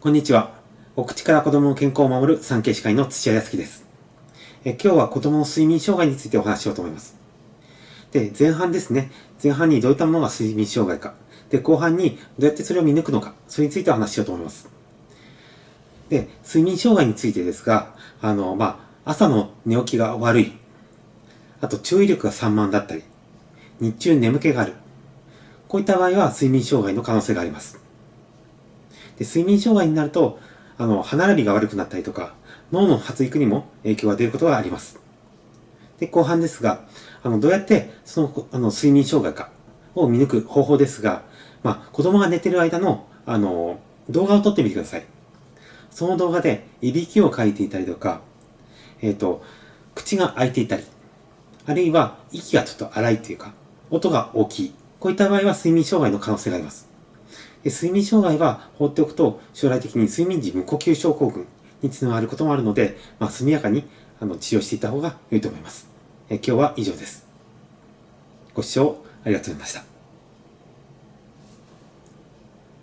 こんにちは。お口から子供の健康を守る産経歯科医の土屋康樹です。今日は子供の睡眠障害についてお話ししようと思います。で、前半ですね。前半にどういったものが睡眠障害か。で、後半にどうやってそれを見抜くのか。それについてお話ししようと思います。で、睡眠障害についてですが、朝の寝起きが悪い。あと、注意力が散漫だったり、日中眠気がある。こういった場合は睡眠障害の可能性があります。で、睡眠障害になると、歯並びが悪くなったりとか、脳の発育にも影響が出ることがあります。で、後半ですが、どうやって睡眠障害かを見抜く方法ですが、子供が寝てる間の、動画を撮ってみてください。その動画で、いびきをかいていたりとか、口が開いていたり、あるいは息がちょっと荒いというか、音が大きい。こういった場合は睡眠障害の可能性があります。睡眠障害は放っておくと将来的に睡眠時無呼吸症候群につながることもあるので、速やかに治療していった方が良いと思います。今日は以上です。ご視聴ありがとうございました。